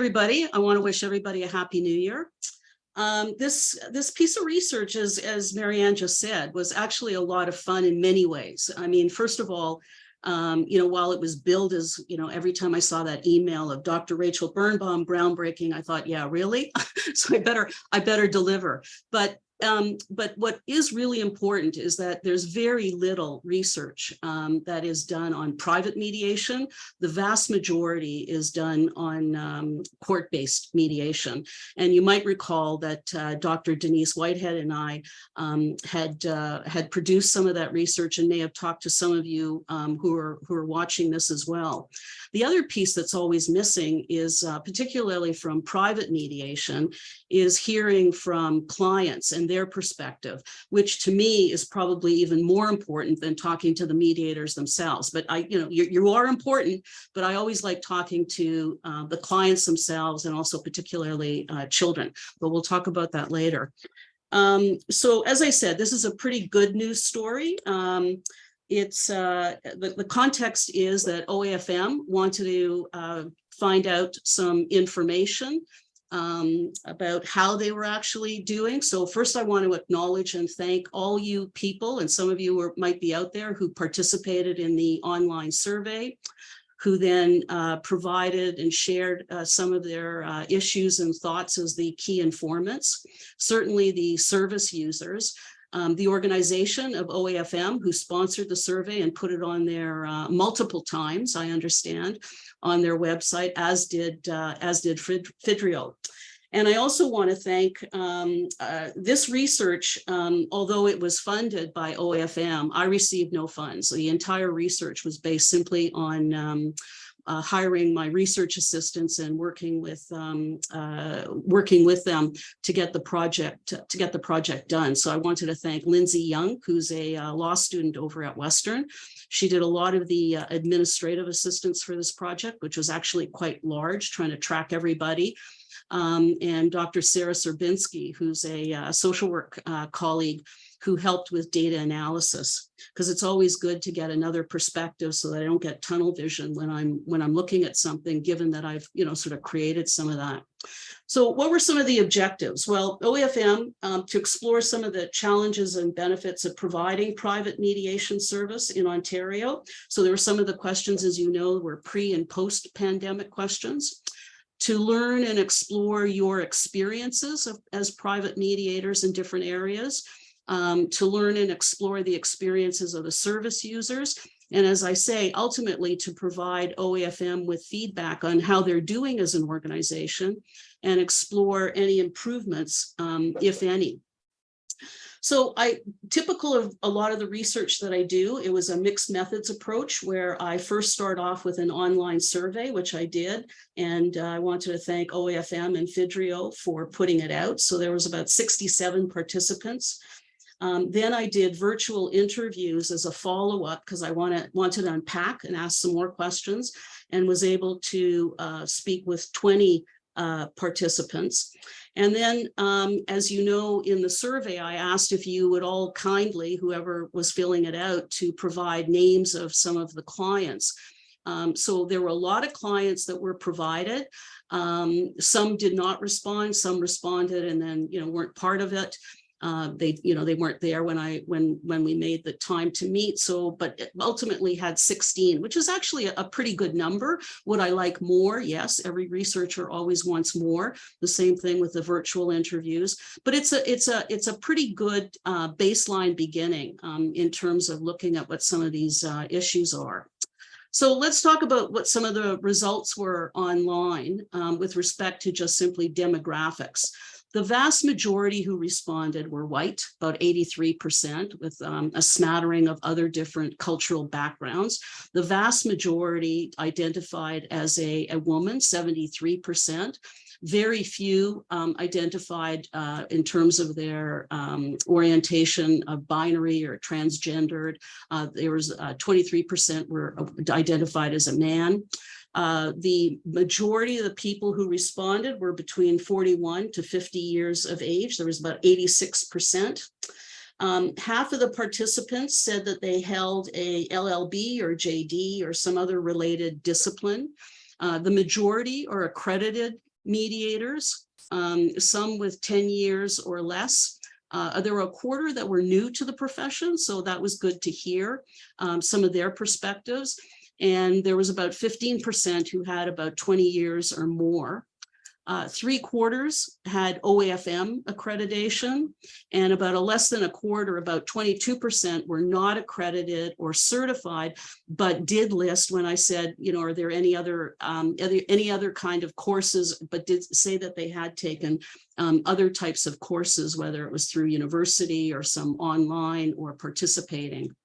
everybody. I want to wish everybody a happy new year. This piece of research, as Marianne just said, was actually a lot of fun in many ways. I mean, first of all, while it was billed as, every time I saw that email of Dr. Rachel Birnbaum, groundbreaking, I thought, yeah, really? So I better deliver. But what is really important is that there's very little research that is done on private mediation. The vast majority is done on court-based mediation. And you might recall that Dr. Denise Whitehead and I had produced some of that research and may have talked to some of you who are watching this as well. The other piece that's always missing is, particularly from private mediation, is hearing from clients and their perspective, which to me is probably even more important than talking to the mediators themselves. But you are important, but I always like talking to the clients themselves and also particularly children, but we'll talk about that later. So as I said, this is a pretty good news story. It's the context is that OAFM wanted to find out some information about how they were actually doing. So first I want to acknowledge and thank all you people, and some of you might be out there, who participated in the online survey, who then provided and shared some of their issues and thoughts as the key informants. Certainly the service users, the organization of OAFM, who sponsored the survey and put it on there multiple times, I understand, on their website, as did FIDRIO. And I also want to thank this research, although it was funded by OAFM, I received no funds. So the entire research was based simply on hiring my research assistants and working with them to get the project done. So I wanted to thank Lindsay Young, who's a law student over at Western. She did a lot of the administrative assistance for this project, which was actually quite large, trying to track everybody. And Dr. Sarah Serbinsky, who's a social work colleague, who helped with data analysis, because it's always good to get another perspective so that I don't get tunnel vision when I'm looking at something, given that I've sort of created some of that. So what were some of the objectives? Well, OAFM, to explore some of the challenges and benefits of providing private mediation service in Ontario. So there were some of the questions, as you know, were pre and post-pandemic questions. To learn and explore your experiences as private mediators in different areas. To learn and explore the experiences of the service users. And as I say, ultimately to provide OAFM with feedback on how they're doing as an organization and explore any improvements, if any. So typical of a lot of the research that I do, it was a mixed methods approach where I first start off with an online survey, which I did. And I wanted to thank OAFM and FIDRIO for putting it out. So there was about 67 participants. Then I did virtual interviews as a follow-up because I wanted to unpack and ask some more questions, and was able to speak with 20 participants. And then, as you know, in the survey, I asked if you would all kindly, whoever was filling it out, to provide names of some of the clients. So there were a lot of clients that were provided. Some did not respond, some responded and then, weren't part of it. They weren't there when we made the time to meet. So, but ultimately had 16, which is actually a pretty good number. Would I like more? Yes, every researcher always wants more. The same thing with the virtual interviews, but it's a pretty good baseline beginning in terms of looking at what some of these issues are. So let's talk about what some of the results were online with respect to just simply demographics. The vast majority who responded were white, about 83%, with a smattering of other different cultural backgrounds. The vast majority identified as a woman, 73%. Very few identified in terms of their orientation of binary or transgendered. There was 23% were identified as a man. The majority of the people who responded were between 41 to 50 years of age. There was about 86%. Half of the participants said that they held a LLB or JD or some other related discipline. The majority are accredited mediators, some with 10 years or less. There were a quarter that were new to the profession, so that was good to hear some of their perspectives. And there was about 15% who had about 20 years or more. 3/4 had OAFM accreditation, and about less than a quarter, about 22%, were not accredited or certified, but did list when I said, you know, are there any other kind of courses, but did say that they had taken other types of courses, whether it was through university or some online or participating.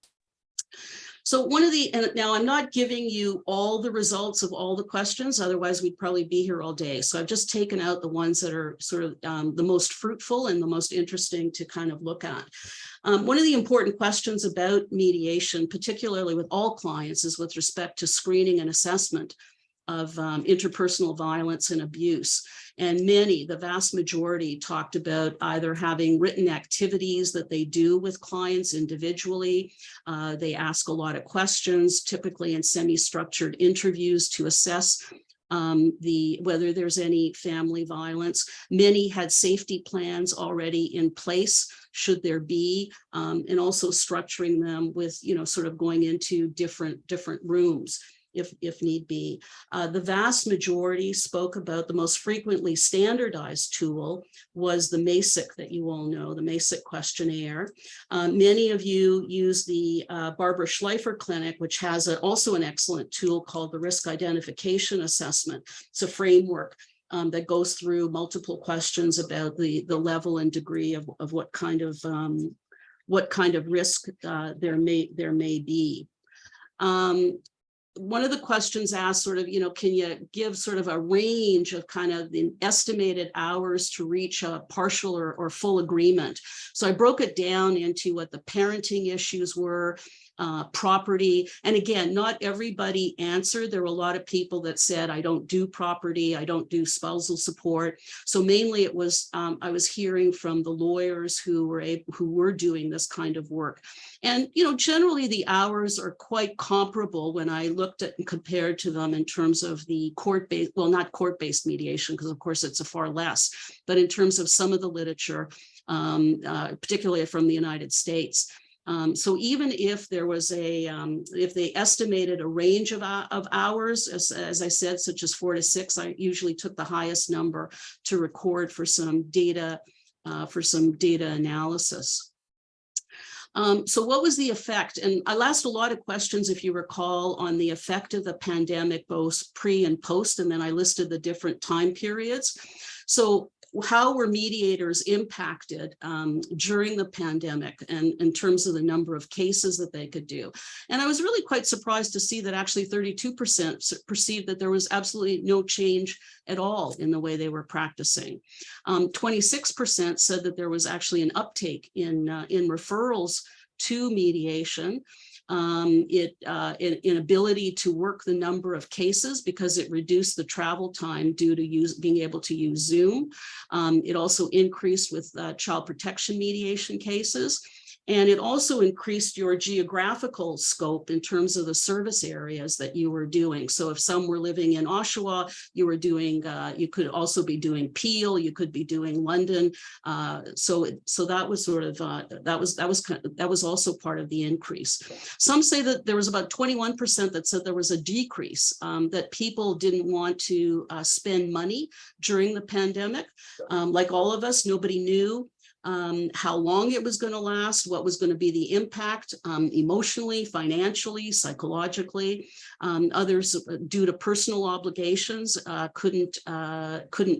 So and now I'm not giving you all the results of all the questions, otherwise we'd probably be here all day. So I've just taken out the ones that are sort of the most fruitful and the most interesting to kind of look at. One of the important questions about mediation, particularly with all clients, is with respect to screening and assessment of interpersonal violence and abuse. And the vast majority, talked about either having written activities that they do with clients individually. They ask a lot of questions, typically in semi-structured interviews, to assess whether there's any family violence. Many had safety plans already in place, should there be, and also structuring them with, you know, sort of going into different rooms if need be. The vast majority spoke about the most frequently standardized tool was the MASIC that you all know, the MASIC questionnaire. Many of you use the Barbara Schleifer Clinic, which has also an excellent tool called the Risk Identification Assessment. It's a framework that goes through multiple questions about the level and degree of what kind of risk there may be. One of the questions asked sort of, you know, can you give sort of a range of kind of the estimated hours to reach a partial or full agreement? So I broke it down into what the parenting issues were, property. And again, not everybody answered. There were a lot of people that said, I don't do property, I don't do spousal support. So mainly it was, I was hearing from the lawyers who were doing this kind of work. And, you know, generally the hours are quite comparable when I looked at and compared to them in terms of the court-based, well, not court-based mediation, because of course it's a far less, but in terms of some of the literature, particularly from the United States. So even if there was if they estimated a range of hours, as I said, such as 4 to 6, I usually took the highest number to record for some data analysis. So what was the effect? And I asked a lot of questions, if you recall, on the effect of the pandemic, both pre and post, and then I listed the different time periods. So how were mediators impacted during the pandemic, and in terms of the number of cases that they could do? And I was really quite surprised to see that actually 32% perceived that there was absolutely no change at all in the way they were practicing. 26% said that there was actually an uptake in referrals to mediation. In ability to work the number of cases, because it reduced the travel time due to being able to use Zoom. It also increased with child protection mediation cases. And it also increased your geographical scope in terms of the service areas that you were doing. So if some were living in Oshawa, you were doing, you could also be doing Peel, you could be doing London. So that was sort of, that was also part of the increase. Some say that there was about 21% that said there was a decrease, that people didn't want to spend money during the pandemic. Like all of us, nobody knew how long it was going to last, what was going to be the impact emotionally, financially, psychologically. Others, due to personal obligations, couldn't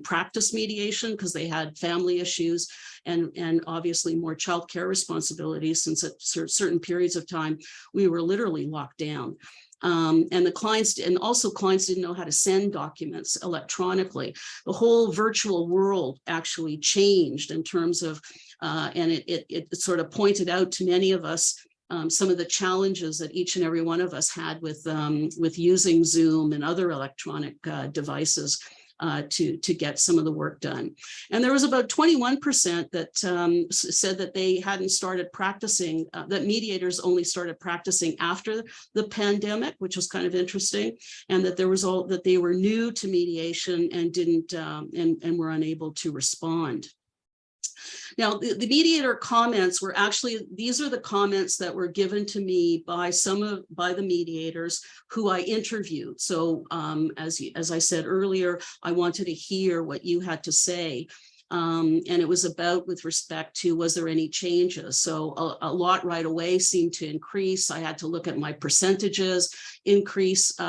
practice mediation because they had family issues and obviously more childcare responsibilities, since at certain periods of time we were literally locked down. And the clients, and also clients didn't know how to send documents electronically. The whole virtual world actually changed in terms of, and it sort of pointed out to many of us some of the challenges that each and every one of us had with using Zoom and other electronic devices to get some of the work done. And there was about 21% that said that they hadn't started practicing, that mediators only started practicing after the pandemic, which was kind of interesting, and that there was that they were new to mediation and didn't and were unable to respond. Now, the mediator comments were actually, these are the comments that were given to me by by the mediators who I interviewed. So as I said earlier, I wanted to hear what you had to say. And it was about with respect to, was there any changes? So a lot right away seemed to increase. I had to look at my percentages,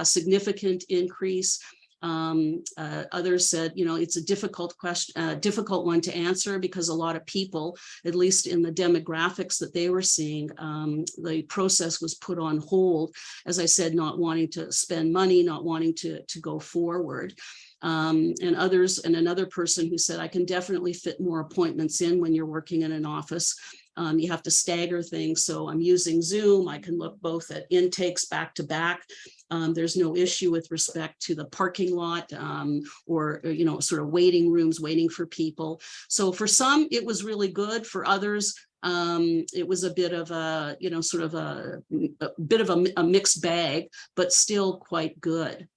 significant increase. Others said, you know, it's a difficult question, difficult one to answer, because a lot of people, at least in the demographics that they were seeing, the process was put on hold, as I said, not wanting to spend money, not wanting to go forward. And others, and another person who said, I can definitely fit more appointments in when you're working in an office. You have to stagger things. So I'm using Zoom. I can look both at intakes back to back. There's no issue with respect to the parking lot or, you know, sort of waiting rooms, waiting for people. So for some, it was really good. For others, it was a bit of a, you know, sort of a bit of a mixed bag, but still quite good.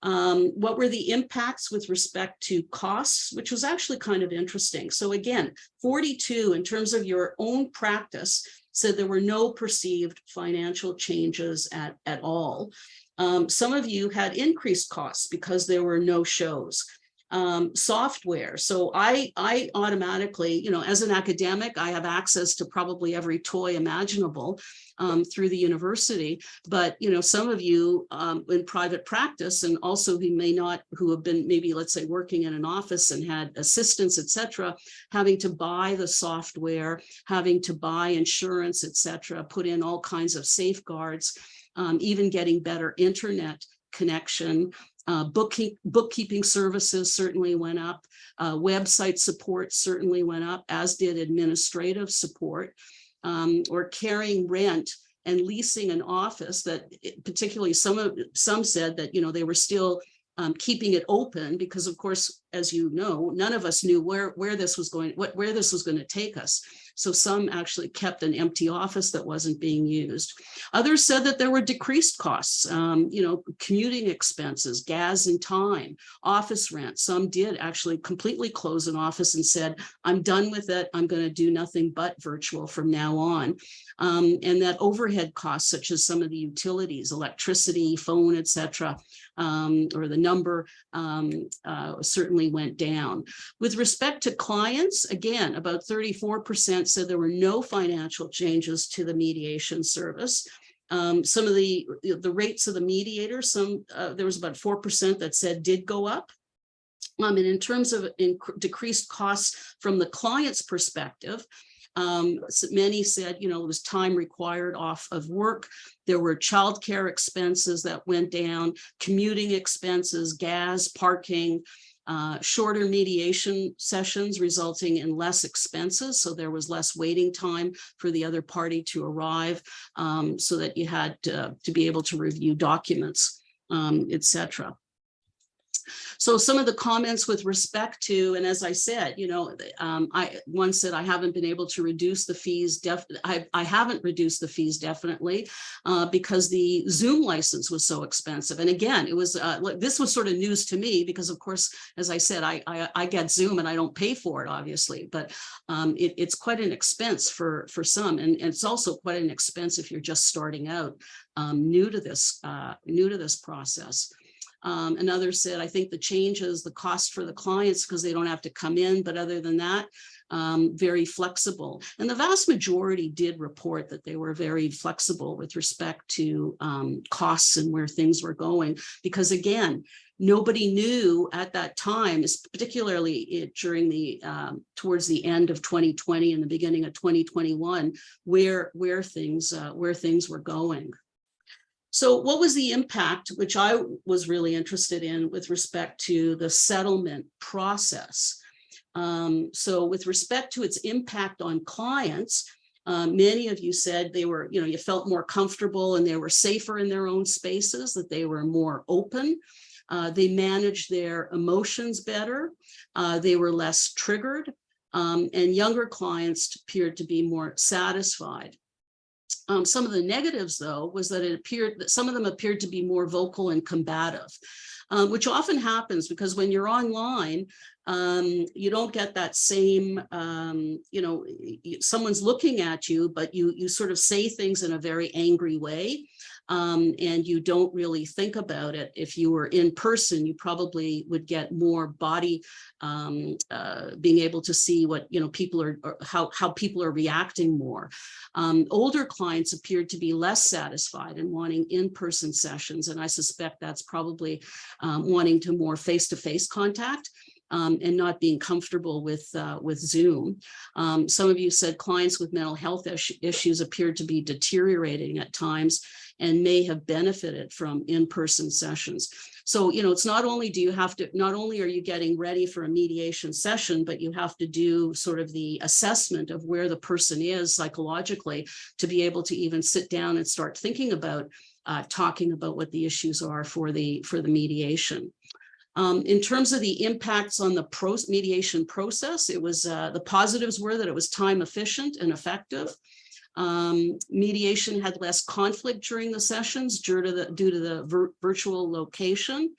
What were the impacts with respect to costs, which was actually kind of interesting. So again, 42 in terms of your own practice said there were no perceived financial changes at all. Some of you had increased costs because there were no shows. Software. So I automatically, you know, as an academic, I have access to probably every toy imaginable through the university. But, you know, some of you in private practice, and also who may not, who have been maybe, let's say, working in an office and had assistants, etc., having to buy the software, having to buy insurance, etc., put in all kinds of safeguards, even getting better internet connection. Bookkeeping services certainly went up. Website support certainly went up, as did administrative support, or carrying rent and leasing an office that particularly some said that, you know, they were still keeping it open because, of course, as you know, none of us knew where this was going, where this was going to take us. So some actually kept an empty office that wasn't being used. Others said that there were decreased costs, you know, commuting expenses, gas and time, office rent. Some did actually completely close an office and said, I'm done with it. I'm going to do nothing but virtual from now on. And that overhead costs, such as some of the utilities, electricity, phone, etc., or the number certainly went down. With respect to clients, again, about 34% said there were no financial changes to the mediation service. Some of the rates of the mediators, there was about 4% that said did go up. And in terms of decreased costs from the client's perspective, many said, you know, it was time required off of work. There were childcare expenses that went down, commuting expenses, gas, parking, shorter mediation sessions resulting in less expenses. So there was less waiting time for the other party to arrive, so that you had to be able to review documents, etc. So some of the comments with respect to, and as I said, you know, one said I haven't been able to reduce the fees. I haven't reduced the fees definitely because the Zoom license was so expensive. And again, it was this was sort of news to me because, of course, as I said, I get Zoom and I don't pay for it, obviously, but it's quite an expense for some, and it's also quite an expense if you're just starting out, new to this process. Another said, I think the changes, the cost for the clients because they don't have to come in, but other than that, very flexible. And the vast majority did report that they were very flexible with respect to costs and where things were going, because again, nobody knew at that time, particularly during the towards the end of 2020 and the beginning of 2021, where things were going. So what was the impact, which I was really interested in with respect to the settlement process? So with respect to its impact on clients, many of you said they were, you know, you felt more comfortable and they were safer in their own spaces, that they were more open. They managed their emotions better. They were less triggered, and younger clients appeared to be more satisfied. Some of the negatives, though, was that it appeared that some of them appeared to be more vocal and combative, which often happens because when you're online, you don't get that same, someone's looking at you, but you sort of say things in a very angry way. And you don't really think about it. If you were in person, you probably would get more body, being able to see what, people are, or how people are reacting more. Older clients appeared to be less satisfied and wanting in-person sessions. And I suspect that's probably wanting to more face-to-face contact. And not being comfortable with Zoom. Some of you said clients with mental health issues appeared to be deteriorating at times and may have benefited from in-person sessions. So, it's not only not only are you getting ready for a mediation session, but you have to do sort of the assessment of where the person is psychologically to be able to even sit down and start thinking about talking about what the issues are for the mediation. In terms of the impacts on the mediation process, it was the positives were that it was time efficient and effective. Mediation had less conflict during the sessions due to the virtual location.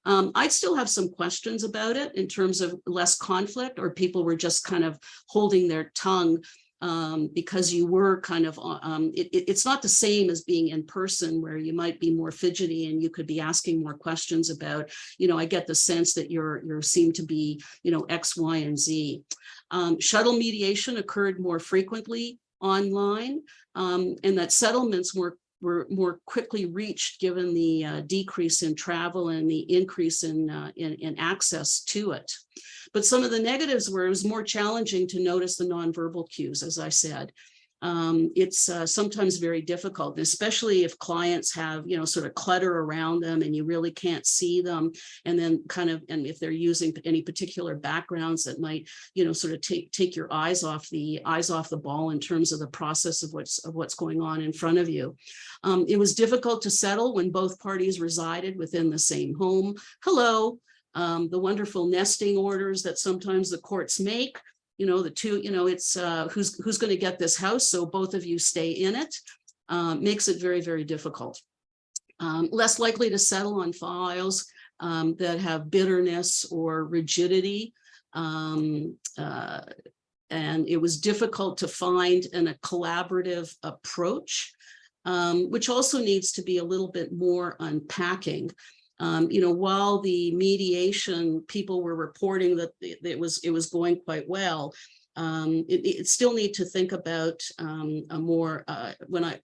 I'd still have some questions about it in terms of less conflict, or people were just kind of holding their tongue because you were kind of, it's not the same as being in person where you might be more fidgety and you could be asking more questions about, I get the sense that you seem to be, X, Y, and Z. Shuttle mediation occurred more frequently online, and that settlements were more quickly reached given the decrease in travel and the increase in access to it. But some of the negatives were it was more challenging to notice the nonverbal cues, as I said. It's sometimes very difficult, especially if clients have, sort of clutter around them and you really can't see them. And then and if they're using any particular backgrounds that might, sort of take your eyes off the ball in terms of the process of what's going on in front of you. It was difficult to settle when both parties resided within the same home. Hello, the wonderful nesting orders that sometimes the courts make. The two, it's who's going to get this house, so both of you stay in it, makes it very, very difficult. Less likely to settle on files that have bitterness or rigidity. And it was difficult to find a collaborative approach, which also needs to be a little bit more unpacking. While the mediation people were reporting that it was going quite well, it still need to think about a more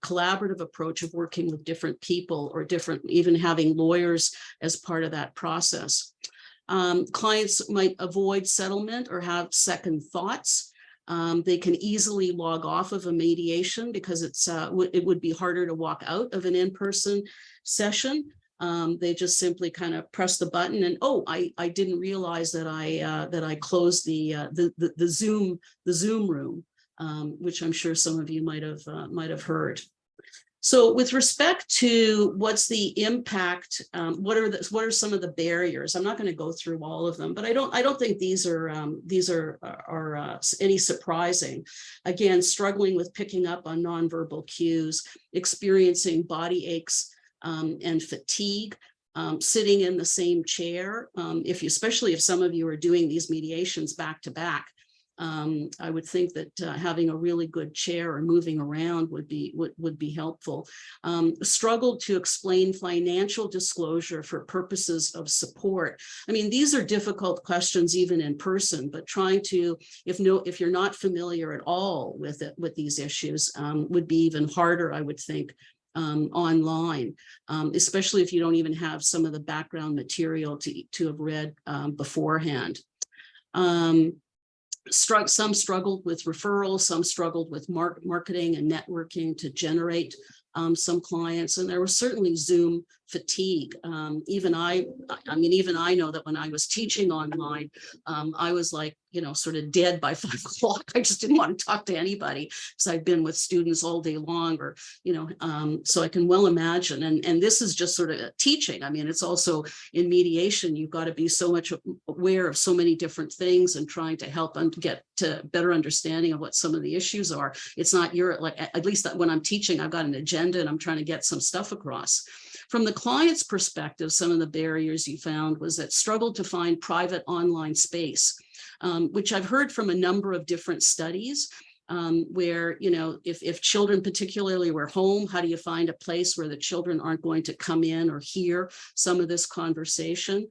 collaborative approach of working with different people or even having lawyers as part of that process. Clients might avoid settlement or have second thoughts. They can easily log off of a mediation because it would be harder to walk out of an in-person session. They just simply kind of press the button and, oh, I didn't realize that I closed the Zoom room, which I'm sure some of you might have heard. So with respect to what's the impact, what are some of the barriers? I'm not going to go through all of them, but I don't think these are any surprising. Again, struggling with picking up on nonverbal cues, experiencing body aches, and fatigue, sitting in the same chair. Especially if some of you are doing these mediations back to back, I would think that having a really good chair or moving around would be helpful. Struggled to explain financial disclosure for purposes of support. I mean, these are difficult questions even in person, but trying to, if you're not familiar at all with these issues, would be even harder, I would think, online, especially if you don't even have some of the background material to have read beforehand. Some struggled with referrals, some struggled with marketing and networking to generate some clients, and there was certainly Zoom fatigue. Even I know that when I was teaching online, I was like, sort of dead by 5 o'clock. I just didn't want to talk to anybody because I've been with students all day long, or, so I can well imagine. And this is just sort of teaching. I mean, it's also in mediation, you've got to be so much aware of so many different things and trying to help and get to better understanding of what some of the issues are. It's not at least when I'm teaching, I've got an agenda and I'm trying to get some stuff across. From the client's perspective, some of the barriers you found was that struggled to find private online space, which I've heard from a number of different studies, where, if children particularly were home, how do you find a place where the children aren't going to come in or hear some of this conversation?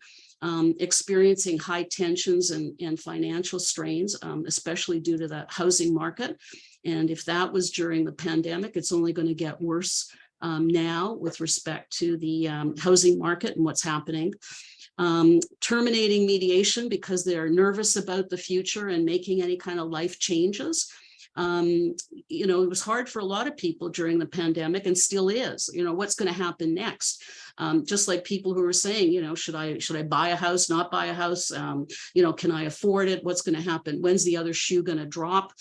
Experiencing high tensions and financial strains, especially due to the housing market. And if that was during the pandemic, it's only going to get worse now with respect to the housing market and what's happening. Terminating mediation because they're nervous about the future and making any kind of life changes. It was hard for a lot of people during the pandemic, and still is. What's going to happen next? Just like people who are saying, should I buy a house, not buy a house? Can I afford it? What's going to happen? When's the other shoe going to drop?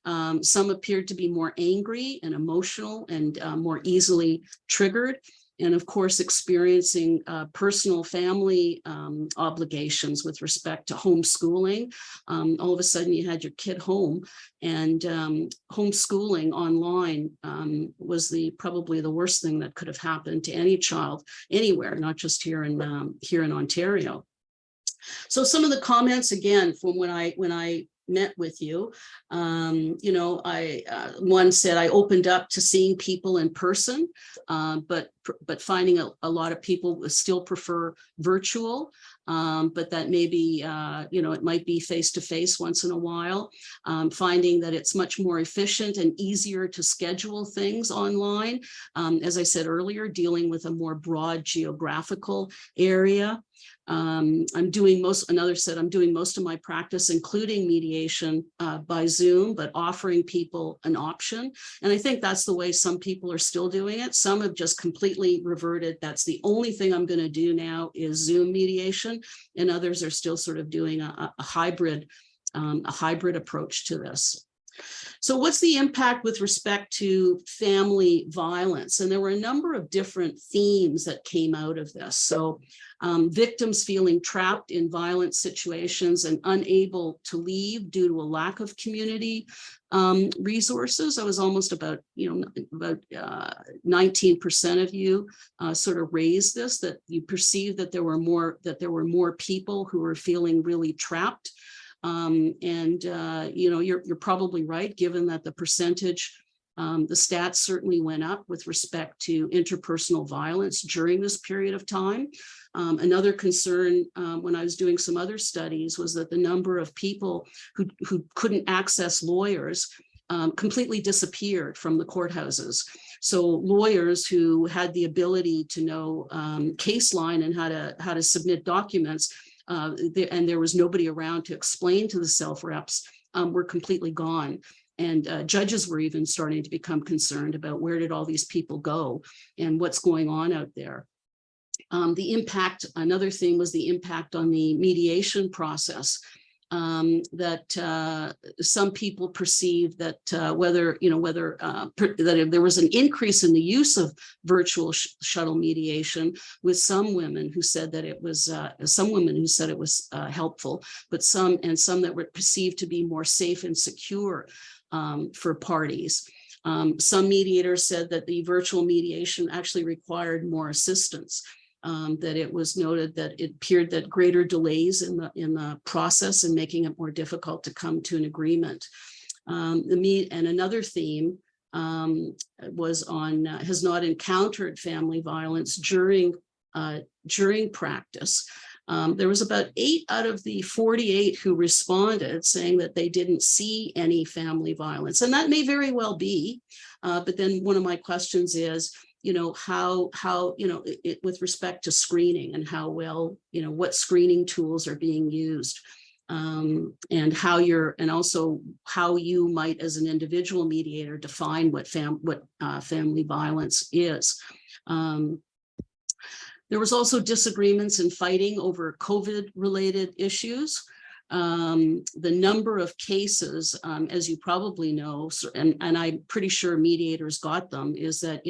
Some appeared to be more angry and emotional and more easily triggered. And of course, experiencing personal family obligations with respect to homeschooling. All of a sudden you had your kid home, and homeschooling online was probably the worst thing that could have happened to any child anywhere, not just here in Ontario. So some of the comments, again, from when I met with you, one said, I opened up to seeing people in person, but finding a lot of people still prefer virtual, but that maybe, it might be face-to-face once in a while, finding that it's much more efficient and easier to schedule things online. As I said earlier, dealing with a more broad geographical area. I'm doing most of my practice, including mediation, by Zoom, but offering people an option. And I think that's the way some people are still doing it. Some have just completely reverted. That's the only thing I'm going to do now is Zoom mediation. And others are still sort of doing a hybrid approach to this. So what's the impact with respect to family violence? And there were a number of different themes that came out of this. So victims feeling trapped in violent situations and unable to leave due to a lack of community resources. I was almost about 19% of you sort of raised this, that you perceived that there were more people who were feeling really trapped. You're probably right, given that the percentage, the stats certainly went up with respect to interpersonal violence during this period of time. Another concern when I was doing some other studies was that the number of people who couldn't access lawyers completely disappeared from the courthouses. So lawyers who had the ability to know case line and how to submit documents, and there was nobody around to explain to the self reps, were completely gone. And judges were even starting to become concerned about where did all these people go and what's going on out there. The impact, another thing was the impact on the mediation process. That some people perceived that that there was an increase in the use of virtual shuttle mediation, with some women who said that it was helpful, but some that were perceived to be more safe and secure for parties. Some mediators said that the virtual mediation actually required more assistance. That it was noted that it appeared that greater delays in the process and making it more difficult to come to an agreement. And another theme was on has not encountered family violence during practice. There was about 8 out of the 48 who responded saying that they didn't see any family violence, and that may very well be. But then one of my questions is, how with respect to screening and how well, what screening tools are being used, and also how you might, as an individual mediator, define what family violence is. There was also disagreements and fighting over COVID-related issues. The number of cases, as you probably know, and I'm pretty sure mediators got them, is that,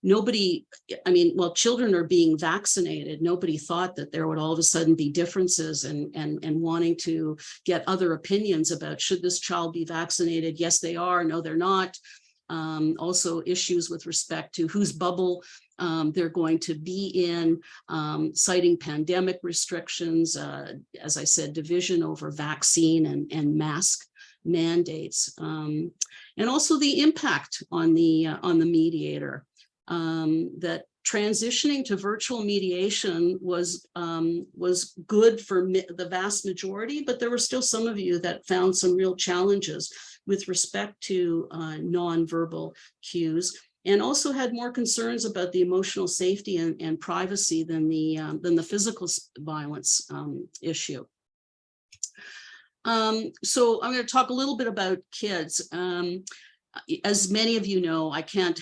nobody, while children are being vaccinated, nobody thought that there would all of a sudden be differences and wanting to get other opinions about, should this child be vaccinated? Yes, they are. No, they're not. Also issues with respect to whose bubble they're going to be in, citing pandemic restrictions, as I said, division over vaccine and mask mandates, and also the impact on the mediator. That transitioning to virtual mediation was good for the vast majority, but there were still some of you that found some real challenges with respect to nonverbal cues, and also had more concerns about the emotional safety and privacy than the physical violence issue. So I'm going to talk a little bit about kids. As many of you know, I can't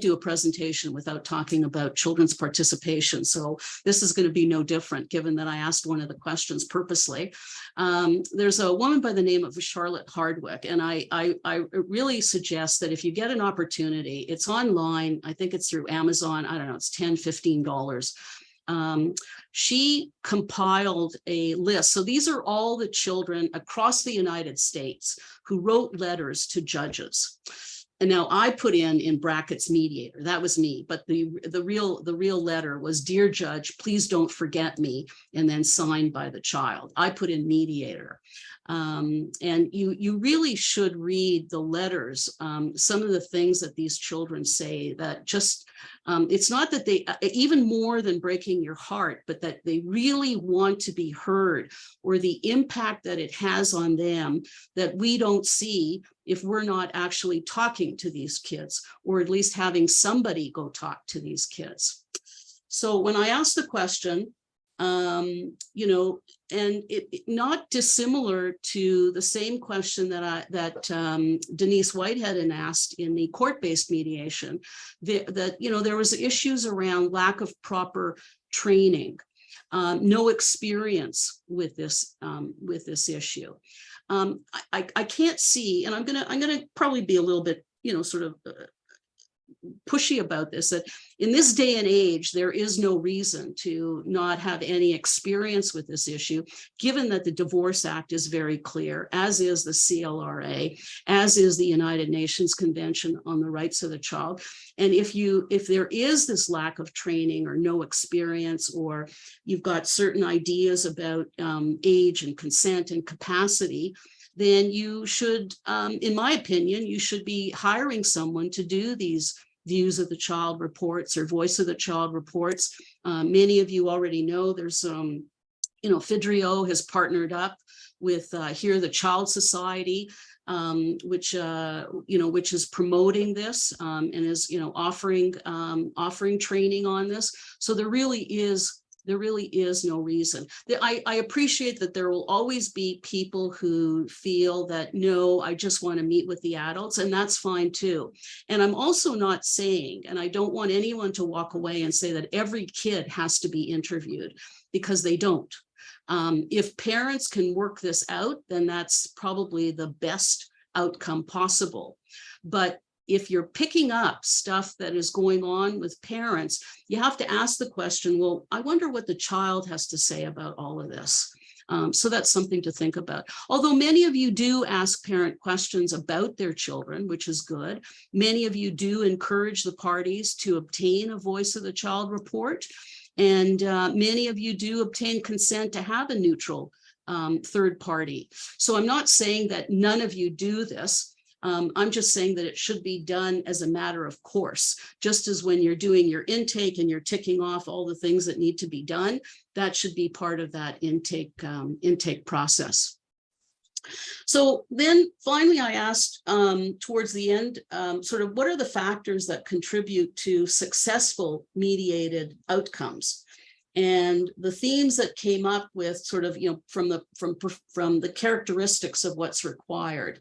do a presentation without talking about children's participation. So this is going to be no different, given that I asked one of the questions purposely. There's a woman by the name of Charlotte Hardwick, and I really suggest that if you get an opportunity, it's online. I think it's through Amazon. I don't know, it's $10, $15. She compiled a list. So these are all the children across the United States who wrote letters to judges. And now I put in brackets mediator, that was me, but the real letter was, "Dear Judge, please don't forget me," and then signed by the child. I put in mediator. And you really should read the letters. Some of the things that these children say that just, it's not that they, even more than breaking your heart, but that they really want to be heard, or the impact that it has on them that we don't see if we're not actually talking to these kids, or at least having somebody go talk to these kids. So when I asked the question, and it not dissimilar to the same question that Denise Whitehead had asked in the court-based mediation, that there was issues around lack of proper training, no experience with this issue. I can't see, and I'm gonna probably be a little bit sort of pushy about this, that in this day and age, there is no reason to not have any experience with this issue, given that the Divorce Act is very clear, as is the CLRA, as is the United Nations Convention on the Rights of the Child. And if there is this lack of training or no experience, or you've got certain ideas about age and consent and capacity, then you should, in my opinion, you should be hiring someone to do these views of the child reports or voice of the child reports. Many of you already know there's, FIDRIO has partnered up with Hear the Child Society, which is promoting this and is, offering training on this. So there really is no reason. I appreciate that there will always be people who feel that, no, I just want to meet with the adults, and that's fine too. And I'm also not saying, and I don't want anyone to walk away and say that every kid has to be interviewed, because they don't. If parents can work this out, then that's probably the best outcome possible. But if you're picking up stuff that is going on with parents, you have to ask the question, well, I wonder what the child has to say about all of this. So that's something to think about. Although many of you do ask parent questions about their children, which is good. Many of you do encourage the parties to obtain a voice of the child report. And many of you do obtain consent to have a neutral third party. So I'm not saying that none of you do this. I'm just saying that it should be done as a matter of course, just as when you're doing your intake and you're ticking off all the things that need to be done, that should be part of that intake process. So then finally, I asked towards the end, sort of what are the factors that contribute to successful mediated outcomes? And the themes that came up with sort of, from the characteristics of what's required.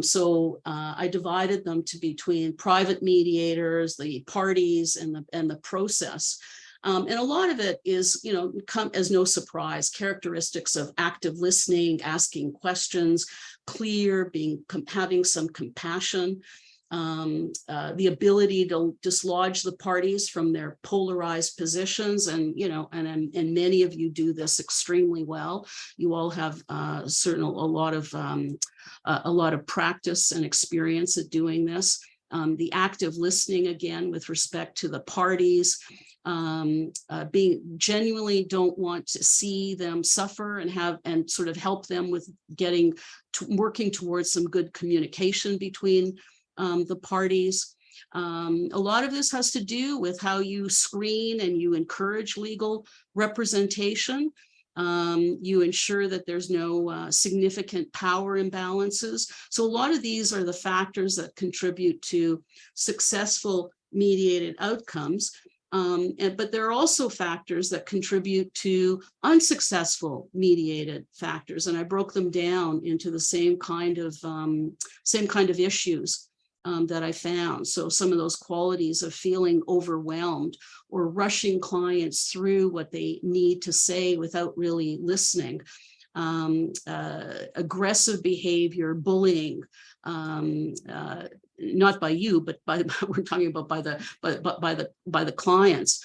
So I divided them to between private mediators, the parties, and the process. And a lot of it is, come as no surprise, characteristics of active listening, asking questions, clear, having some compassion, the ability to dislodge the parties from their polarized positions. And, and many of you do this extremely well. You all have certainly a lot of practice and experience at doing this. The active listening, again, with respect to the parties, being genuinely don't want to see them suffer and sort of help them with working towards some good communication between the parties. A lot of this has to do with how you screen and you encourage legal representation. You ensure that there's no significant power imbalances. So a lot of these are the factors that contribute to successful mediated outcomes. But there are also factors that contribute to unsuccessful mediated factors. And I broke them down into the same kind of issues that I found. So some of those qualities of feeling overwhelmed or rushing clients through what they need to say without really listening, aggressive behavior, bullying, not by you, but we're talking about by the clients,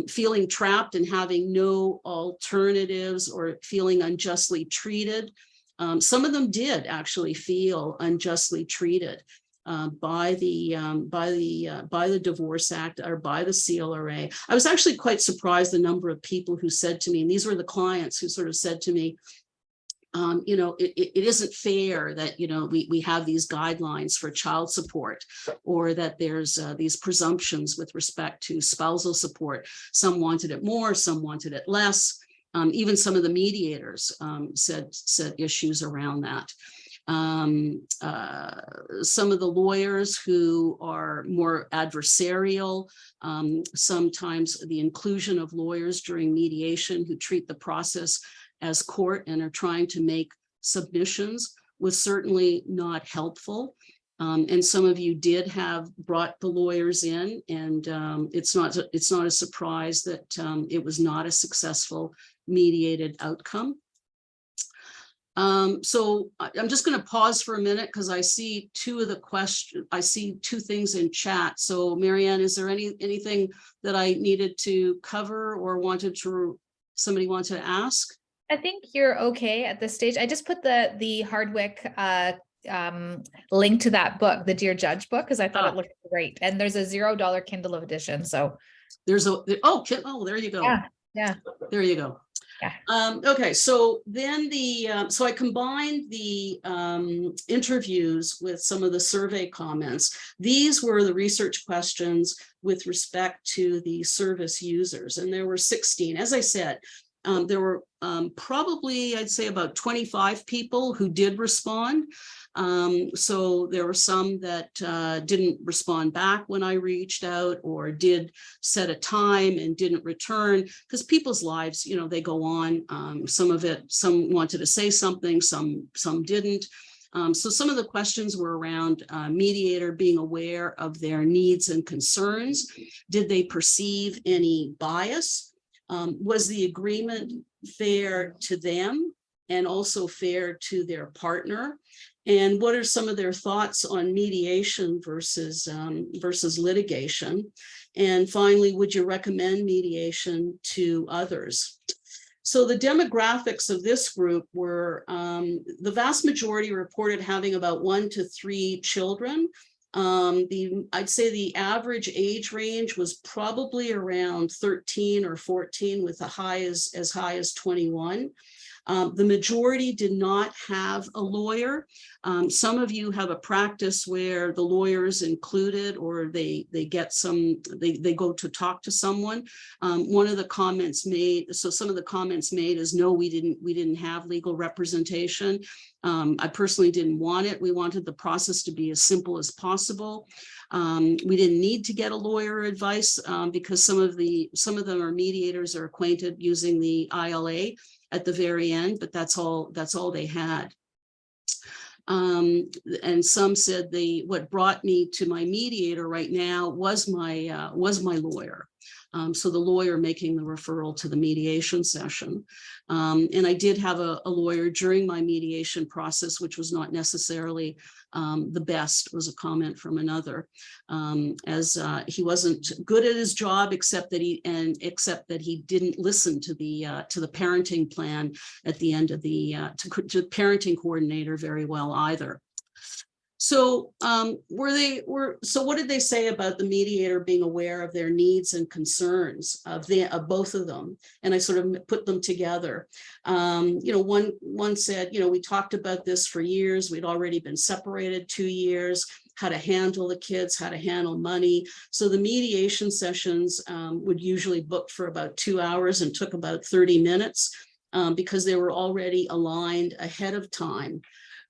feeling trapped and having no alternatives or feeling unjustly treated. Some of them did actually feel unjustly treated by the Divorce Act or by the CLRA. I was actually quite surprised the number of people who said to me, and these were the clients who sort of said to me, it isn't fair that, we have these guidelines for child support, or that there's these presumptions with respect to spousal support. Some wanted it more, some wanted it less. Even some of the mediators said issues around that. Some of the lawyers who are more adversarial, sometimes the inclusion of lawyers during mediation who treat the process as court and are trying to make submissions was certainly not helpful. And some of you did have brought the lawyers in, and it's not a surprise that it was not a successful mediated outcome. So I'm just going to pause for a minute because I see two things in chat. So Marianne, is there anything that I needed to cover or somebody wanted to ask? I think you're okay at this stage. I just put the Hardwick link to that book, the Dear Judge book, because I thought it looked great. And there's a $0 Kindle edition. So there's there you go. Yeah. There you go. Yeah. Okay, so then so I combined the interviews with some of the survey comments. These were the research questions with respect to the service users, and there were 16. As I said, there were probably, I'd say, about 25 people who did respond. So there were some that didn't respond back when I reached out, or did set a time and didn't return, because people's lives, they go on. Some wanted to say something, some didn't. So some of the questions were around mediator being aware of their needs and concerns. Did they perceive any bias? Was the agreement fair to them and also fair to their partner? And what are some of their thoughts on mediation versus litigation? And finally, would you recommend mediation to others? So the demographics of this group were, the vast majority reported having about 1 to 3 children. I'd say the average age range was probably around 13 or 14, with as high as 21. The majority did not have a lawyer. Some of you have a practice where the lawyer is included, or they go to talk to someone. One of the comments made, so some of the comments made is, no, we didn't have legal representation. I personally didn't want it. We wanted the process to be as simple as possible. We didn't need to get a lawyer advice because some of them are mediators, are acquainted using the ILA at the very end, but that's all they had. And some said what brought me to my mediator right now was my lawyer. So the lawyer making the referral to the mediation session. And I did have a lawyer during my mediation process, which was not necessarily the best, was a comment from another, as he wasn't good at his job, except that he didn't listen to the parenting plan at the end of the to the parenting coordinator very well either. So so what did they say about the mediator being aware of their needs and concerns of both of them? And I sort of put them together. One said, we talked about this for years. We'd already been separated 2 years, how to handle the kids, how to handle money. So the mediation sessions would usually book for about 2 hours and took about 30 minutes because they were already aligned ahead of time.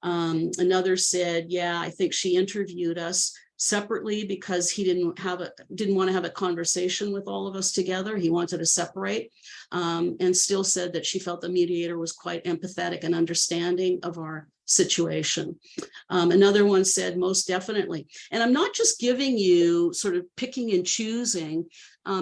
Another said, yeah, I think she interviewed us separately because he didn't want to have a conversation with all of us together. He wanted to separate, and still said that she felt the mediator was quite empathetic and understanding of our situation. Another one said, most definitely. And I'm not just giving you sort of picking and choosing.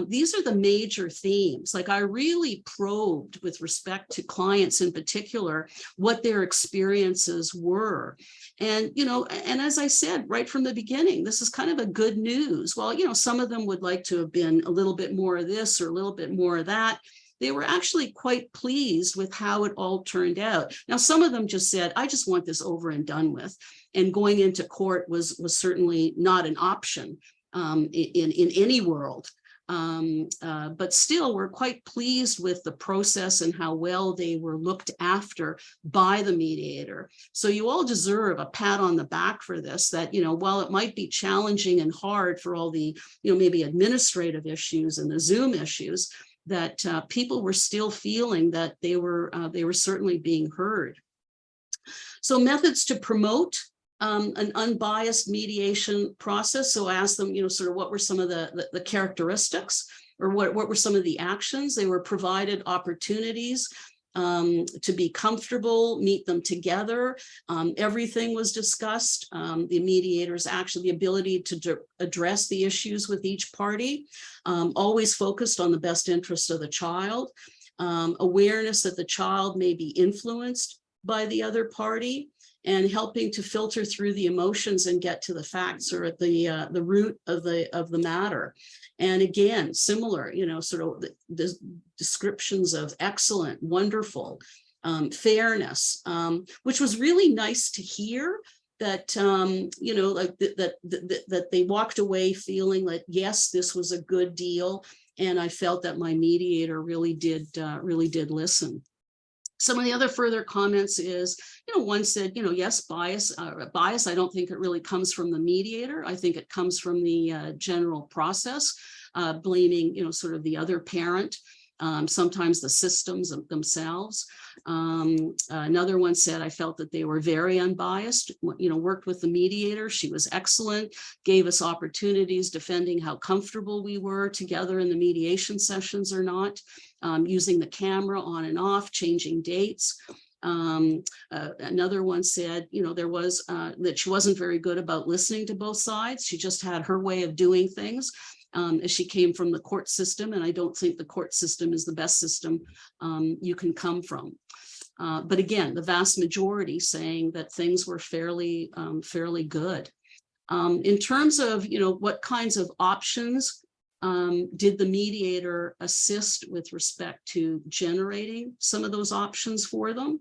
These are the major themes. Like I really probed with respect to clients in particular, what their experiences were. And, and as I said, right from the beginning, this is kind of a good news. Well, some of them would like to have been a little bit more of this or a little bit more of that. They were actually quite pleased with how it all turned out. Now, some of them just said, I just want this over and done with. And going into court was certainly not an option in any world. But still, we're quite pleased with the process and how well they were looked after by the mediator. So you all deserve a pat on the back for this, that, while it might be challenging and hard for all the, maybe administrative issues and the Zoom issues, that people were still feeling that they were certainly being heard. So methods to promote an unbiased mediation process. So I asked them, sort of what were some of the characteristics, or what were some of the actions. They were provided opportunities to be comfortable, meet them together. Everything was discussed. The mediators actually, the ability to address the issues with each party, always focused on the best interest of the child, awareness that the child may be influenced by the other party, and helping to filter through the emotions and get to the facts, or at the root of the matter. And again, similar, sort of the descriptions of excellent, wonderful, fairness, which was really nice to hear. That like that they walked away feeling like, yes, this was a good deal, and I felt that my mediator really did listen. Some of the other further comments is, one said, yes, bias. I don't think it really comes from the mediator. I think it comes from the general process, blaming, sort of the other parent, sometimes the systems themselves. Another one said, I felt that they were very unbiased, worked with the mediator. She was excellent, gave us opportunities defending how comfortable we were together in the mediation sessions or not, using the camera on and off, changing dates. Another one said, there was that she wasn't very good about listening to both sides. She just had her way of doing things. As she came from the court system, and I don't think the court system is the best system you can come from. But again, the vast majority saying that things were fairly good. In terms of, what kinds of options did the mediator assist with respect to generating some of those options for them?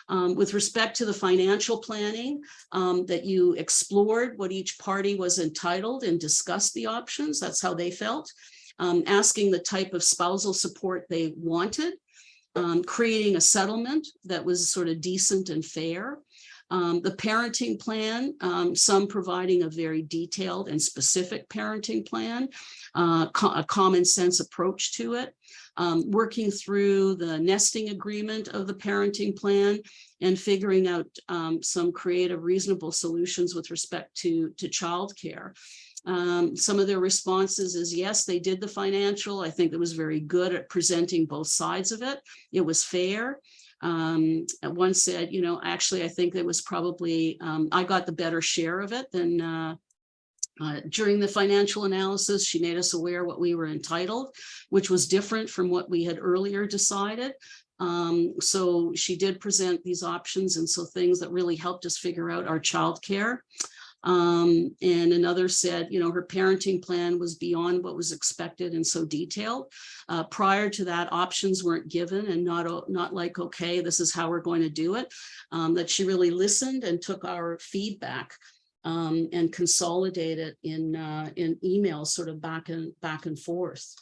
With respect to the financial planning, that you explored what each party was entitled and discussed the options. That's how they felt. Asking the type of spousal support they wanted, creating a settlement that was sort of decent and fair. The parenting plan, some providing a very detailed and specific parenting plan, a common sense approach to it, working through the nesting agreement of the parenting plan, and figuring out some creative, reasonable solutions with respect to childcare. Some of their responses is, yes, they did the financial. I think it was very good at presenting both sides of it. It was fair. One said, actually, I think it was probably, I got the better share of it than During the financial analysis, she made us aware what we were entitled, which was different from what we had earlier decided. So she did present these options, and so things that really helped us figure out our childcare. And another said, you know, her parenting plan was beyond what was expected and so detailed. Prior to that, options weren't given, and not like, okay, this is how we're going to do it. That she really listened and took our feedback and consolidated in emails, sort of back and forth.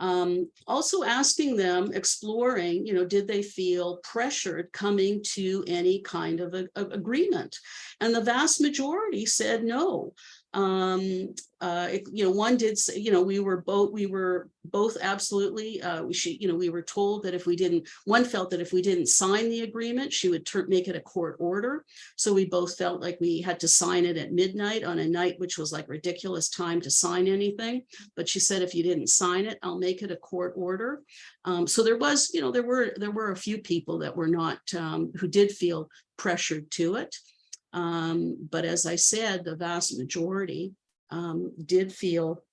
Also asking them, exploring, you know, did they feel pressured coming to any kind of agreement? And the vast majority said no. You know, one did say, you know, we were both absolutely, we were told that if we didn't, one felt that if we didn't sign the agreement, she would make it a court order. So we both felt like we had to sign it at midnight on a night, which was like ridiculous time to sign anything. But she said, if you didn't sign it, I'll make it a court order. So there was, you know, there were a few people that were not, who did feel pressured to it. But as I said, the vast majority did feel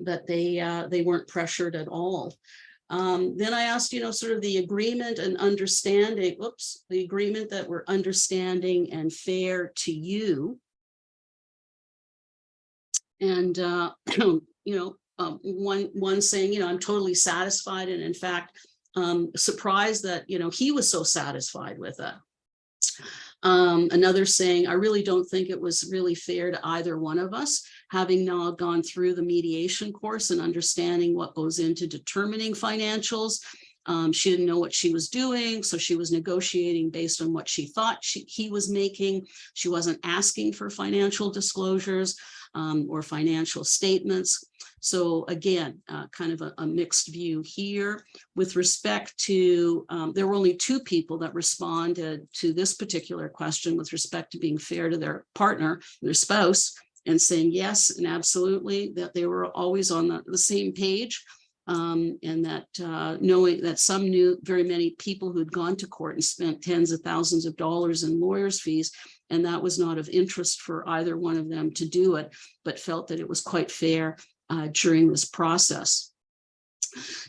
that they weren't pressured at all. Then I asked, you know, sort of the agreement and understanding, the agreement that we're understanding and fair to you. And, you know, one saying, you know, I'm totally satisfied, and in fact, surprised that, you know, he was so satisfied with it. Another saying, I really don't think it was really fair to either one of us, having now gone through the mediation course and understanding what goes into determining financials. She didn't know what she was doing, so she was negotiating based on what she thought he was making. She wasn't asking for financial disclosures or financial statements. So again, kind of a mixed view here. With respect to, there were only 2 people that responded to this particular question with respect to being fair to their partner, their spouse, and saying yes and absolutely, that they were always on the same page. And that knowing that some knew very many people who'd gone to court and spent tens of thousands of dollars in lawyers' fees, and that was not of interest for either one of them to do it, but felt that it was quite fair during this process.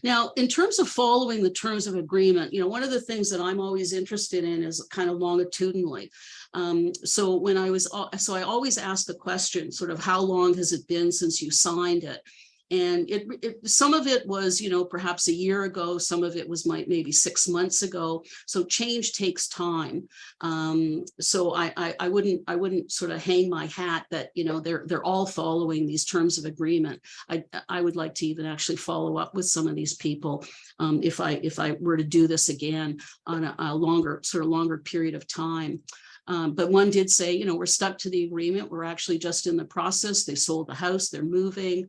Now, in terms of following the terms of agreement, you know, one of the things that I'm always interested in is kind of longitudinally. So I always ask the question, sort of, how long has it been since you signed it? And some of it was, you know, perhaps a year ago. Some of it was maybe 6 months ago. So change takes time. So I wouldn't sort of hang my hat that, you know, they're all following these terms of agreement. I would like to even actually follow up with some of these people if I were to do this again on a longer period of time. But one did say, you know, we're stuck to the agreement. We're actually just in the process. They sold the house. They're moving.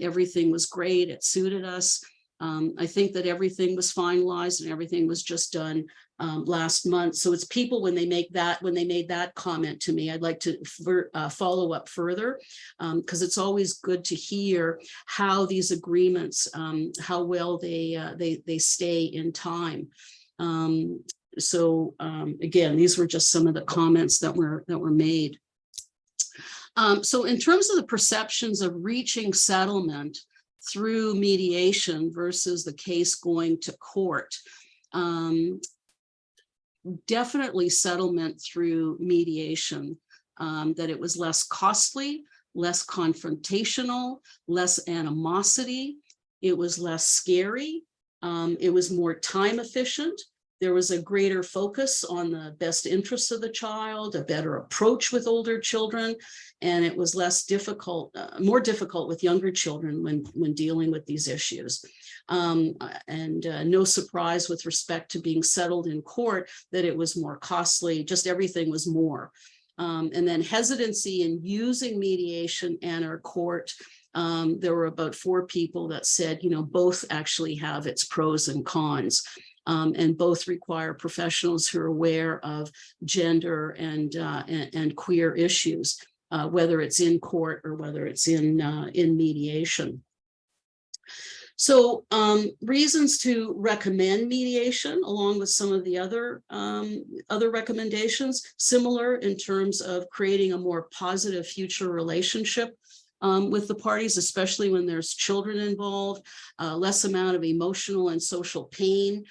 Everything was great. It suited us. I think that everything was finalized and everything was just done last month. So it's people, when they made that comment to me, I'd like to follow up further, because it's always good to hear how these agreements, how well they stay in time. So again, these were just some of the comments that were made. So in terms of the perceptions of reaching settlement through mediation versus the case going to court, definitely settlement through mediation, that it was less costly, less confrontational, less animosity. It was less scary. It was more time efficient. There was a greater focus on the best interests of the child, a better approach with older children, and it was less difficult, more difficult with younger children when dealing with these issues. No surprise with respect to being settled in court that it was more costly, just everything was more. And then hesitancy in using mediation and our court. There were about 4 people that said, you know, both actually have its pros and cons. And both require professionals who are aware of gender and queer issues, whether it's in court or whether it's in mediation. So reasons to recommend mediation, along with some of the other recommendations, similar in terms of creating a more positive future relationship with the parties, especially when there's children involved, less amount of emotional and social pain,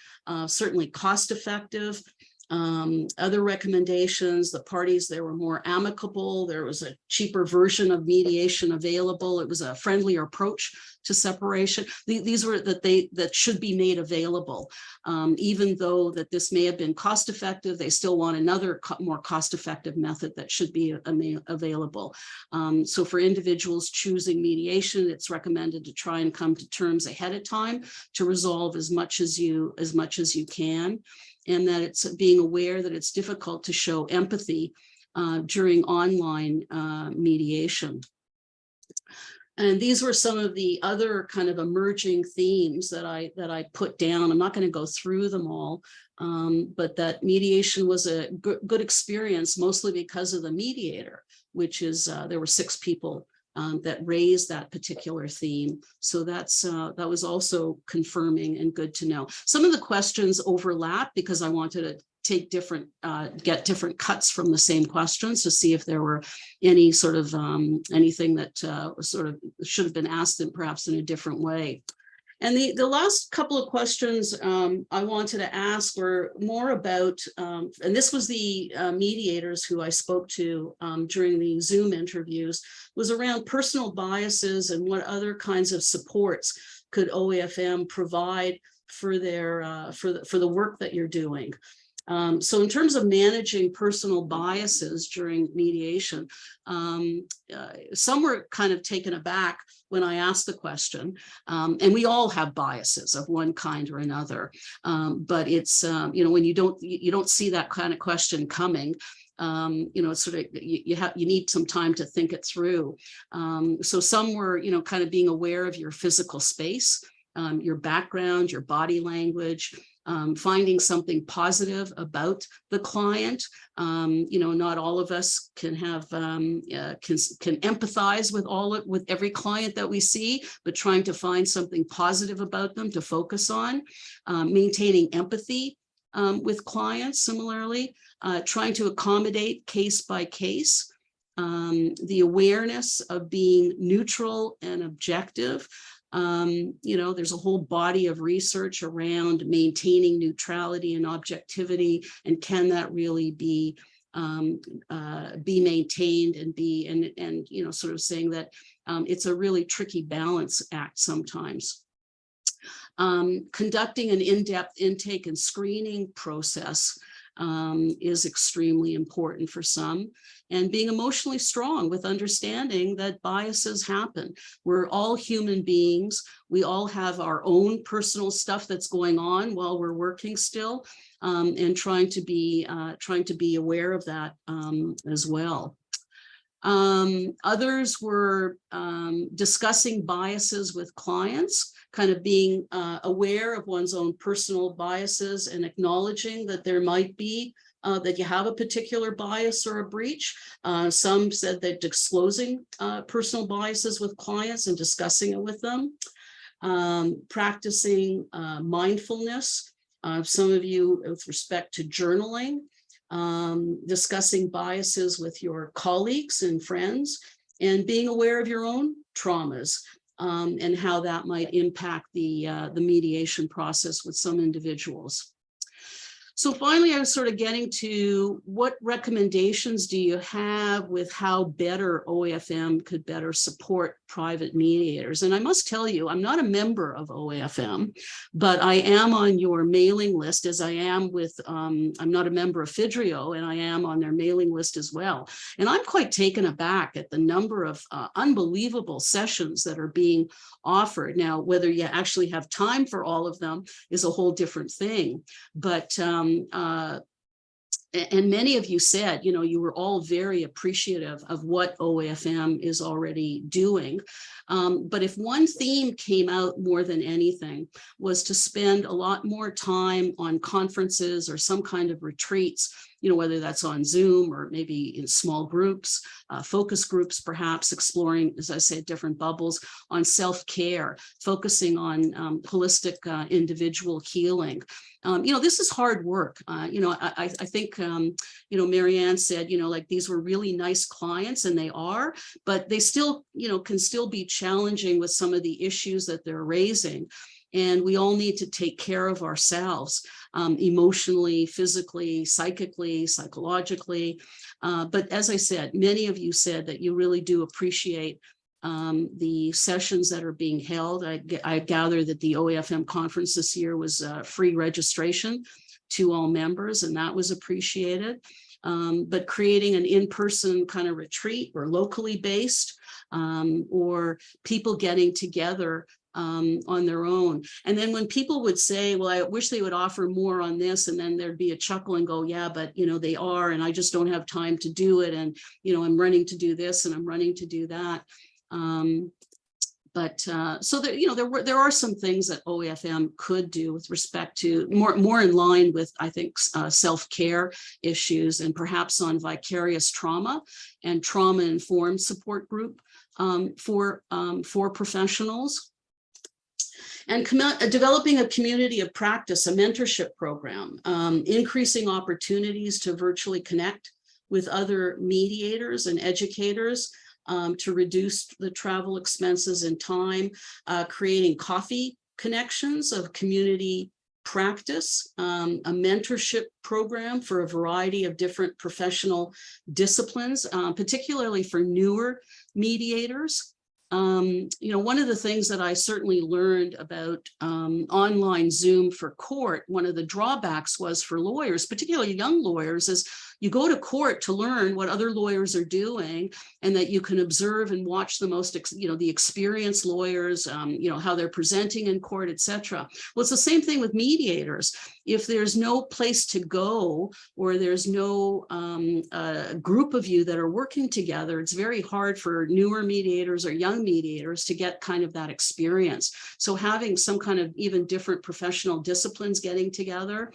certainly cost effective. Other recommendations, the parties, they were more amicable. There was a cheaper version of mediation available. It was a friendlier approach to separation. These were that should be made available. Even though that this may have been cost effective, they still want another more cost effective method that should be available. So for individuals choosing mediation, it's recommended to try and come to terms ahead of time to resolve as much as you can. And that it's being aware that it's difficult to show empathy during online mediation. And these were some of the other kind of emerging themes that I put down. I'm not going to go through them all, but that mediation was a good experience, mostly because of the mediator, which is there were 6 people that raised that particular theme. So that was also confirming and good to know. Some of the questions overlap because I wanted to take different, get different cuts from the same questions to see if there were any sort of anything that sort of should have been asked in perhaps in a different way. And the last couple of questions I wanted to ask were more about, and this was the mediators who I spoke to during the Zoom interviews, was around personal biases and what other kinds of supports could OAFM provide for their for the work that you're doing. So in terms of managing personal biases during mediation, some were kind of taken aback when I asked the question, and we all have biases of one kind or another, but it's, you know, when you don't see that kind of question coming, you know, sort of you need some time to think it through. So some were, you know, kind of being aware of your physical space, your background, your body language, finding something positive about the client. You know, not all of us can have can empathize with every client that we see, but trying to find something positive about them to focus on, maintaining empathy with clients. Similarly, trying to accommodate case by case. The awareness of being neutral and objective. You know, there's a whole body of research around maintaining neutrality and objectivity, and can that really be maintained and you know, sort of saying that it's a really tricky balance act sometimes. Conducting an in-depth intake and screening process is extremely important for some, and being emotionally strong with understanding that biases happen. We're all human beings. We all have our own personal stuff that's going on while we're working still, and trying to be aware of that as well. Others were discussing biases with clients, kind of being aware of one's own personal biases and acknowledging that there might be, that you have a particular bias or a breach. Some said that disclosing personal biases with clients and discussing it with them. Practicing mindfulness. Some of you with respect to journaling. Discussing biases with your colleagues and friends, and being aware of your own traumas and how that might impact the mediation process with some individuals. So finally, I was sort of getting to what recommendations do you have with how better OAFM could better support private mediators? And I must tell you, I'm not a member of OAFM, but I am on your mailing list, as I am with, I'm not a member of FIDRIO, and I am on their mailing list as well. And I'm quite taken aback at the number of unbelievable sessions that are being offered. Now, whether you actually have time for all of them is a whole different thing. But and many of you said, you know, you were all very appreciative of what OAFM is already doing. But if one theme came out more than anything was to spend a lot more time on conferences or some kind of retreats whether that's on Zoom or maybe in small groups, focus groups, perhaps exploring, as I said, different bubbles on self-care, focusing on holistic individual healing. This is hard work. I think, Marianne said, like these were really nice clients, and they are, but they still, can still be challenging with some of the issues that they're raising. And we all need to take care of ourselves emotionally, physically, psychically, psychologically. But as I said, many of you said that you really do appreciate the sessions that are being held. I gather that the OAFM conference this year was free registration to all members, and that was appreciated. But creating an in-person kind of retreat or locally based, or people getting together on their own. And then when people would say, well, I wish they would offer more on this, and then there'd be a chuckle and go, yeah, but they are, and I just don't have time to do it. And, I'm running to do this and I'm running to do that. So there are some things that OAFM could do with respect to more in line with, I think, self-care issues, and perhaps on vicarious trauma and trauma-informed support group for professionals. And developing a community of practice, a mentorship program, increasing opportunities to virtually connect with other mediators and educators, to reduce the travel expenses and time, creating coffee connections of community practice, a mentorship program for a variety of different professional disciplines, particularly for newer mediators. One of the things that I certainly learned about online Zoom for court, one of the drawbacks was for lawyers, particularly young lawyers, is you go to court to learn what other lawyers are doing, and that you can observe and watch the most, the experienced lawyers, how they're presenting in court, etc. Well, it's the same thing with mediators. If there's no place to go, or there's no group of you that are working together, it's very hard for newer mediators or young mediators to get kind of that experience. So having some kind of even different professional disciplines getting together,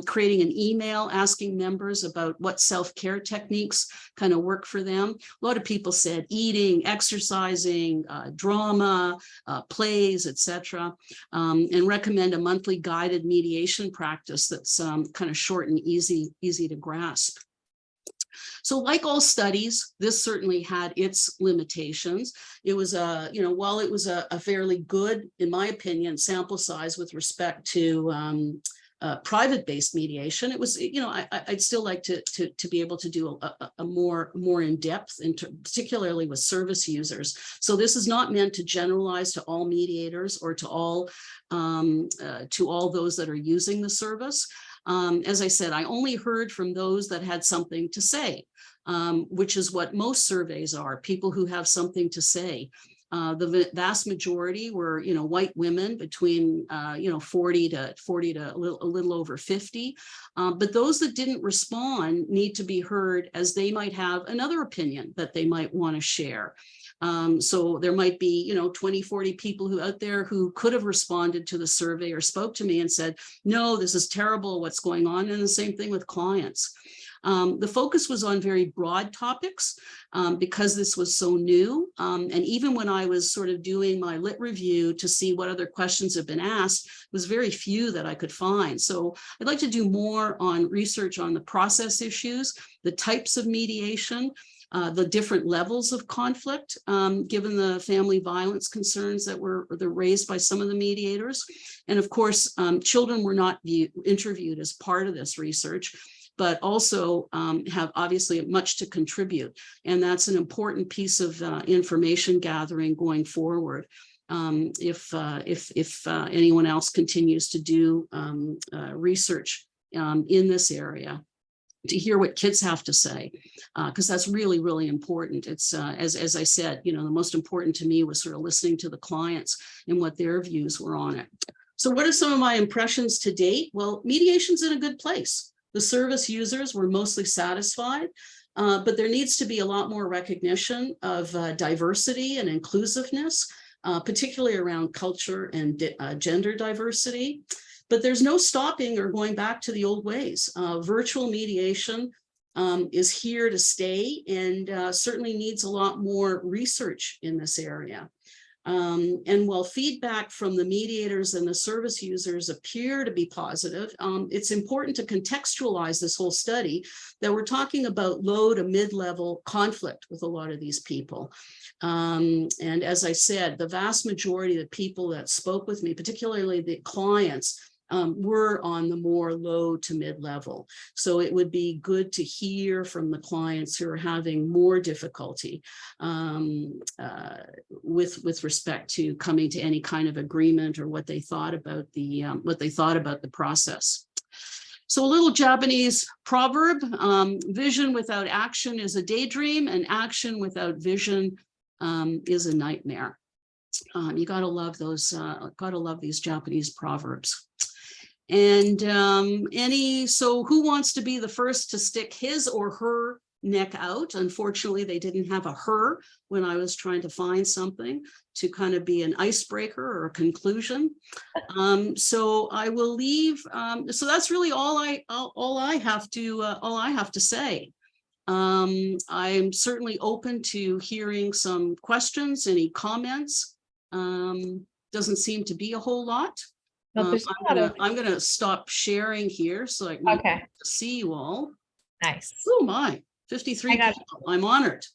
creating an email asking members about what self-care techniques kind of work for them. A lot of people said eating, exercising, drama, plays, etc. And recommend a monthly guided mediation practice that's kind of short and easy to grasp. So like all studies, this certainly had its limitations. It was while it was a fairly good, in my opinion, sample size with respect to private-based mediation, it was, I'd still like to be able to do a more in-depth, particularly with service users. So this is not meant to generalize to all mediators or to all those that are using the service. As I said, I only heard from those that had something to say, which is what most surveys are, people who have something to say. The vast majority were, white women between, 40 to a little over 50. But those that didn't respond need to be heard, as they might have another opinion that they might want to share. So there might be, 20, 40 people who out there who could have responded to the survey or spoke to me and said, no, this is terrible, what's going on? And the same thing with clients. The focus was on very broad topics because this was so new. And even when I was sort of doing my lit review to see what other questions have been asked, it was very few that I could find. So I'd like to do more on research on the process issues, the types of mediation, the different levels of conflict, given the family violence concerns that were raised by some of the mediators. And of course, children were not interviewed as part of this research, but also have obviously much to contribute. And that's an important piece of information gathering going forward. If anyone else continues to do research in this area, to hear what kids have to say, because that's really, really important. It's as I said, the most important to me was sort of listening to the clients and what their views were on it. So what are some of my impressions to date? Well, mediation's in a good place. The service users were mostly satisfied, but there needs to be a lot more recognition of diversity and inclusiveness, particularly around culture and gender diversity. but there's no stopping or going back to the old ways. Virtual mediation is here to stay, and certainly needs a lot more research in this area. And while feedback from the mediators and the service users appear to be positive, it's important to contextualize this whole study that we're talking about low to mid-level conflict with a lot of these people. And as I said, the vast majority of the people that spoke with me, particularly the clients, were on the more low to mid-level. So it would be good to hear from the clients who are having more difficulty with respect to coming to any kind of agreement, or what they thought about the process. So a little Japanese proverb: vision without action is a daydream, and action without vision is a nightmare. You gotta love those. Gotta love these Japanese proverbs. And so who wants to be the first to stick his or her neck out? Unfortunately, they didn't have a her when I was trying to find something to kind of be an icebreaker or a conclusion. So I will leave. So that's really all I have to say. I'm certainly open to hearing some questions, any comments. Doesn't seem to be a whole lot. I'm gonna stop sharing here so I can see you all. Nice. Oh my, 53 people. I'm honored.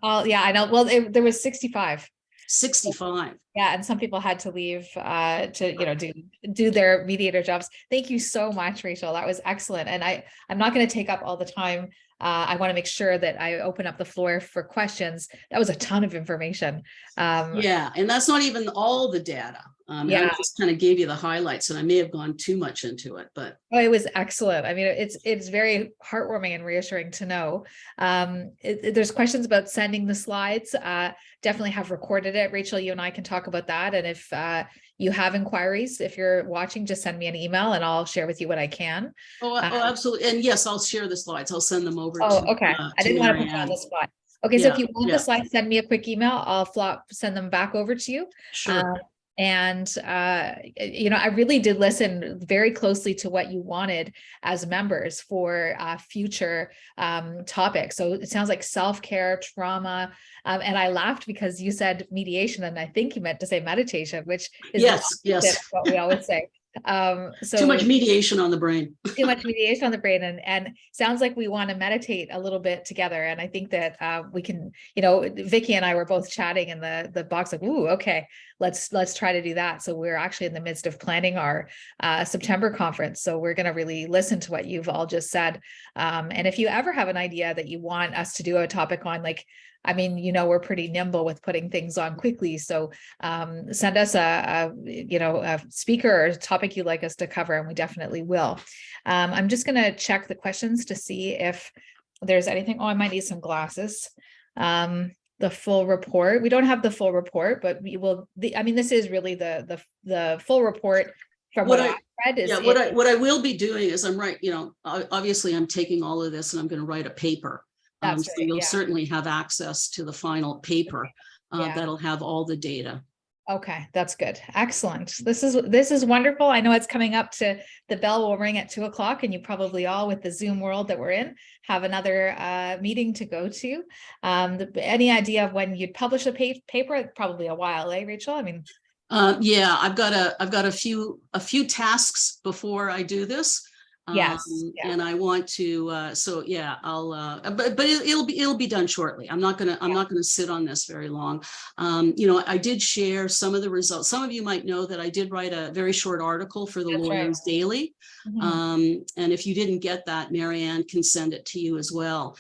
Oh yeah, I know. Well, there was 65. 65. Yeah, and some people had to leave to do their mediator jobs. Thank you so much, Rachel. That was excellent. And I'm not going to take up all the time. I want to make sure that I open up the floor for questions. That was a ton of information. Yeah, and that's not even all the data. I just kind of gave you the highlights, and I may have gone too much into it, but it was excellent. I mean, it's very heartwarming and reassuring to know. There's questions about sending the slides. Definitely have recorded it. Rachel, you and I can talk about that. And if you have inquiries, if you're watching, just send me an email and I'll share with you what I can. Oh, absolutely. And yes, I'll share the slides. I'll send them over to okay. I didn't want to put you on the spot. Okay, so if you want the slides, send me a quick email. I'll send them back over to you. Sure. And I really did listen very closely to what you wanted as members for future topics. So it sounds like self-care, trauma, and I laughed because you said mediation, and I think you meant to say meditation, which is yes, what we always say. So too much mediation on the brain. Too much mediation on the brain, and sounds like we want to meditate a little bit together. And I think that we can, Vicky and I were both chatting in the box, like, ooh, okay, let's try to do that. So we're actually in the midst of planning our September conference. So we're going to really listen to what you've all just said. And if you ever have an idea that you want us to do a topic on, like, I mean, we're pretty nimble with putting things on quickly. So send us a speaker or a topic you'd like us to cover, and we definitely will. I'm just going to check the questions to see if there's anything. Oh, I might need some glasses. The full report. We don't have the full report, but we will. This is really the full report. From what I read is what I will be doing is obviously I'm taking all of this and I'm going to write a paper. So you'll certainly have access to the final paper that'll have all the data. Okay, that's good. Excellent. This is wonderful. I know it's coming up to the bell will ring at 2:00, and you probably all, with the Zoom world that we're in, have another meeting to go to. Any idea of when you'd publish a paper? Probably a while, eh, Rachel? I mean, I've got a few tasks before I do this. And I want to, I'll, but it'll be done shortly. I'm not gonna sit on this very long. I did share some of the results. Some of you might know that I did write a very short article for the Lawyers Daily. And if you didn't get that, Marianne can send it to you as well.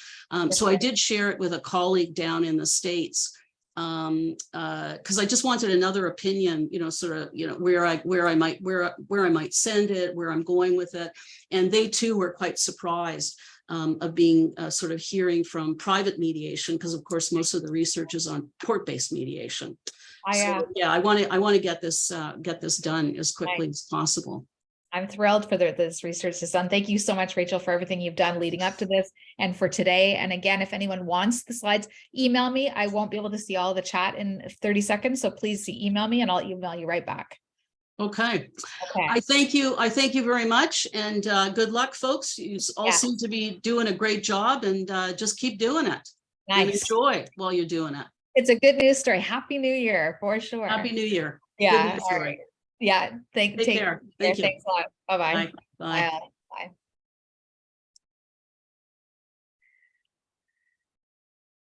So I did share it with a colleague down in the States. Because I just wanted another opinion, where I might send it, where I'm going with it. And they too were quite surprised of being sort of hearing from private mediation, because of course most of the research is on court-based mediation. I want to get this done as quickly as possible. I'm thrilled for this research is done. Thank you so much, Rachel, for everything you've done leading up to this and for today. And again, if anyone wants the slides, email me. I won't be able to see all the chat in 30 seconds. So please email me and I'll email you right back. Okay. Okay. I thank you. I thank you very much, and good luck, folks. You all Yeah. seem to be doing a great job, and just keep doing it. And Nice. enjoy while you're doing it. It's a good news story. Happy New Year for sure. Happy New Year. Good Yeah. news All story. right. Yeah. Take care. Thank you. Thanks a lot. Bye-bye. Bye. Bye. Bye. Bye.